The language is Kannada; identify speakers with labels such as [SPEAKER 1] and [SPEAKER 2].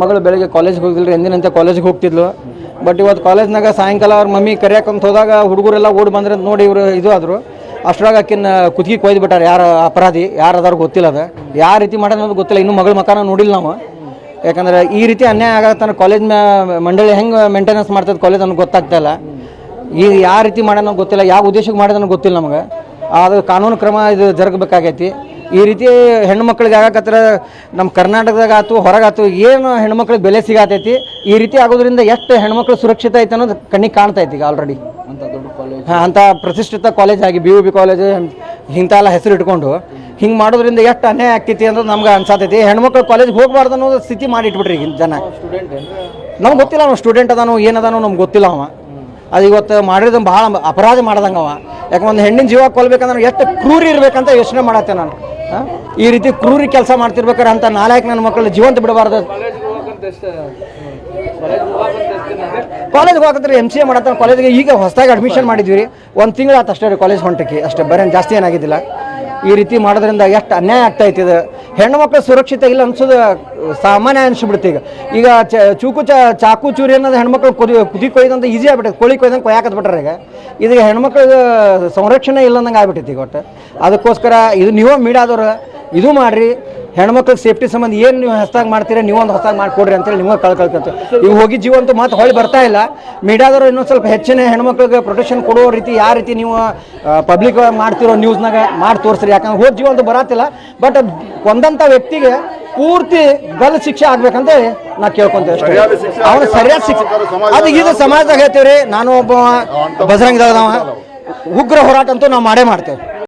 [SPEAKER 1] ಮಗಳು ಬೆಳಗ್ಗೆ ಕಾಲೇಜ್ಗೆ ಹೋಗಿದ್ರಿ, ಎಂದಿನಂತೆ ಕಾಲೇಜ್ಗೆ ಹೋಗ್ತಿದ್ಲು. ಬಟ್ ಇವತ್ತು ಕಾಲೇಜ್ನಾಗ ಸಾಯಂಕಾಲ ಅವ್ರ ಮಮ್ಮಿ ಕರೆಯಕ್ಕಂತ ಹೋದಾಗ ಹುಡುಗರೆಲ್ಲ ಓಡಿ ಬಂದ್ರೆ ಅಂತ ನೋಡಿ ಇವರು ಇದು ಆದರು. ಅಷ್ಟರಾಗ ಆಕಿನ ಕುತ್ತಿಗೆ ಕೊಯ್ದು ಬಿಟ್ಟಾರೆ. ಯಾರು ಅಪರಾಧಿ ಯಾರು ಅದಾರು ಗೊತ್ತಿಲ್ಲ, ಅದು ಯಾವ ರೀತಿ ಮಾಡೋದು ಗೊತ್ತಿಲ್ಲ. ಇನ್ನೂ ಮಗಳ ಮಕಾನ ನೋಡಿಲ್ಲ ನಾವು. ಯಾಕಂದ್ರೆ ಈ ರೀತಿ ಅನ್ಯಾಯ ಆಗತ್ತಾನ ಕಾಲೇಜ್ ಮಂಡಳಿ ಹೆಂಗೆ ಮೇಂಟೆನೆನ್ಸ್ ಮಾಡ್ತದೆ ಕಾಲೇಜ್ ಅನ್ನೋದು ಗೊತ್ತಾಗ್ತಾ ಇಲ್ಲ. ಈಗ ಯಾವ ರೀತಿ ಮಾಡೋಣ ಗೊತ್ತಿಲ್ಲ, ಯಾವ ಉದ್ದೇಶಕ್ಕೆ ಮಾಡೋದನ್ನು ಗೊತ್ತಿಲ್ಲ ನಮಗೆ. ಅದು ಕಾನೂನು ಕ್ರಮ ಇದು ಜರುಗಬೇಕಾಗೈತಿ. ಈ ರೀತಿ ಹೆಣ್ಣು ಮಕ್ಕಳಿಗೆ ಆಗಕತ್ರ ನಮ್ಮ ಕರ್ನಾಟಕದಾಗ ಆಯ್ತು ಹೊರಗಾಯ್ತು ಏನು ಹೆಣ್ಮಕ್ಳಿಗೆ ಬೆಲೆ ಸಿಗತೈತಿ. ಈ ರೀತಿ ಆಗೋದ್ರಿಂದ ಎಷ್ಟು ಹೆಣ್ಮಕ್ಳು ಸುರಕ್ಷಿತ ಐತೆ ಅನ್ನೋದು ಕಣ್ಣಿಗೆ ಕಾಣ್ತೈತಿ. ಈಗ ಆಲ್ರೆಡಿ ಅಂಥ ಪ್ರತಿಷ್ಠಿತ ಕಾಲೇಜ್ ಆಗಿ BUB ಕಾಲೇಜ್ ಇಂಥೆಲ್ಲ ಹೆಸರು ಇಟ್ಕೊಂಡು ಹಿಂಗೆ ಮಾಡೋದ್ರಿಂದ ಎಷ್ಟು ಅನ್ಯಾಯ ಆಗ್ತೈತಿ ಅನ್ನೋದು ನಮ್ಗೆ ಅನ್ಸಾತೈತಿ. ಹೆಣ್ಮಕ್ಳು ಕಾಲೇಜ್ಗೆ ಹೋಗಬಾರ್ದು ಅನ್ನೋದು ಸ್ಥಿತಿ ಮಾಡಿ ಇಟ್ಬಿಟ್ರಿ ಈಗ ಜನ. ನಮ್ಗೆ ಗೊತ್ತಿಲ್ಲ ಅವ್ನು ಸ್ಟೂಡೆಂಟ್ ಅದಾನೋ ಏನದಾನೋ ನಮ್ಗೆ ಗೊತ್ತಿಲ್ಲ. ಅವ ಅದು ಇವತ್ತು ಮಾಡಿದ ಭಾಳ ಅಪರಾಧ ಮಾಡ್ದಂಗೆ ಅವ. ಯಾಕೆ ಒಂದು ಹೆಣ್ಣಿನ ಜೀವ ಕೊಲ್ಬೇಕಂದ್ರೆ ಎಷ್ಟು ಕ್ರೂರಿ ಇರ್ಬೇಕಂತ ಯೋಚನೆ ಮಾಡತ್ತೆ ನಾನು. ಈ ರೀತಿ ಕ್ರೂರಿ ಕೆಲಸ ಮಾಡ್ತಿರ್ಬೇಕಾರೆ ಅಂತ ನಾಲ್ಕು ನನ್ನ ಮಕ್ಕಳು ಜೀವಂತ ಬಿಡಬಾರ್ದು. ಕಾಲೇಜ್ಗೆ ಹೋಗತ್ತಾರೆ MCA ಮಾಡತ್ತಾರೆ. ಕಾಲೇಜ್ಗೆ ಈಗ ಹೊಸದಾಗಿ ಅಡ್ಮಿಷನ್ ಮಾಡಿದ್ವಿ ರೀ, 1 ತಿಂಗಳು ಆಯ್ತು ಅಷ್ಟೇ ರೀ ಕಾಲೇಜ್ ಹೊಂಟಕ್ಕೆ ಅಷ್ಟೇ, ಬರೀ ಜಾಸ್ತಿ ಏನಾಗಿದ್ದಿಲ್ಲ. ಈ ರೀತಿ ಮಾಡೋದ್ರಿಂದ ಎಷ್ಟು ಅನ್ಯಾಯ ಆಗ್ತಾಯಿತ್ತು. ಇದು ಹೆಣ್ಣು ಮಕ್ಕಳು ಸುರಕ್ಷಿತ ಇಲ್ಲ ಅನ್ಸೋದು ಸಾಮಾನ್ಯ ಅನಿಸ್ಬಿಡುತ್ತೆ. ಈಗ ಚಾಕು ಚೂರಿ ಅನ್ನೋದು ಹೆಣ್ಮಕ್ಳು ಕುದಿ ಕೊಯ್ದಂತ ಈಸಿ ಆಗ್ಬಿಟ್ಟೈತೆ. ಕೋಳಿ ಕೊಯ್ದಂಗೆ ಕೊಯ್ಯಾಕತ್ ಬಿಟ್ರೆ ಈಗ ಇದೀಗ ಹೆಣ್ಮಕ್ಳಿಗೆ ಸಂರಕ್ಷಣೆ ಇಲ್ಲ ಅಂದಂಗೆ ಆಗ್ಬಿಟ್ಟೈತಿ ಈಗ ಒಟ್ಟು. ಅದಕ್ಕೋಸ್ಕರ ಇದು ನೀವು ಮೀಡಿಯಾದವ್ರು ಇದು ಮಾಡಿರಿ, ಹೆಣ್ಮಕ್ಳಿಗೆ ಸೇಫ್ಟಿ ಸಂಬಂಧ ಏನು ನೀವು ಹೊಸದಾಗಿ ಮಾಡ್ತೀರಿ, ನೀವೊಂದು ಹೊಸದಾಗಿ ಮಾಡಿಕೊಡ್ರಿ ಅಂತೇಳಿ ನಿಮಗೆ ಕಳ್ಕೊಳ್ತೇವೆ. ಈಗ ಹೋಗಿ ಜೀವ ಅಂತೂ ಮತ್ತೆ ಹೊಳ್ಳಿ ಬರ್ತಾ ಇಲ್ಲ. ಮೀಡಿಯಾದವರು ಇನ್ನೊಂದು ಸ್ವಲ್ಪ ಹೆಚ್ಚಿನ ಹೆಣ್ಮಕ್ಳಿಗೆ ಪ್ರೊಟೆಕ್ಷನ್ ಕೊಡೋ ರೀತಿ ಯಾವ ರೀತಿ ನೀವು ಪಬ್ಲಿಕ್ ಮಾಡ್ತಿರೋ ನ್ಯೂಸ್ನಾಗ ಮಾಡಿ ತೋರಿಸ್ರಿ. ಯಾಕಂದ್ರೆ ಹೋದ ಜೀವ ಅಂತೂ ಬರತ್ತಿಲ್ಲ. ಬಟ್ ಕೊಂದಂಥ ವ್ಯಕ್ತಿಗೆ ಪೂರ್ತಿ ಗಲ್ ಶಿಕ್ಷೆ ಆಗ್ಬೇಕಂತ ನಾ ಕೇಳ್ಕೊಂತೇವೆ ಅಷ್ಟೇ. ಅವನು ಸರಿಯಾದ ಶಿಕ್ಷೆ ಅದು ಇದು ಸಮಾಜದಾಗ ಹೇಳ್ತೀವಿ ರೀ. ನಾನು ಒಬ್ಬ ಬಜರಂಗದವ, ಉಗ್ರ ಹೋರಾಟ ಅಂತೂ ನಾವು ಮಾಡೇ ಮಾಡ್ತೇವೆ.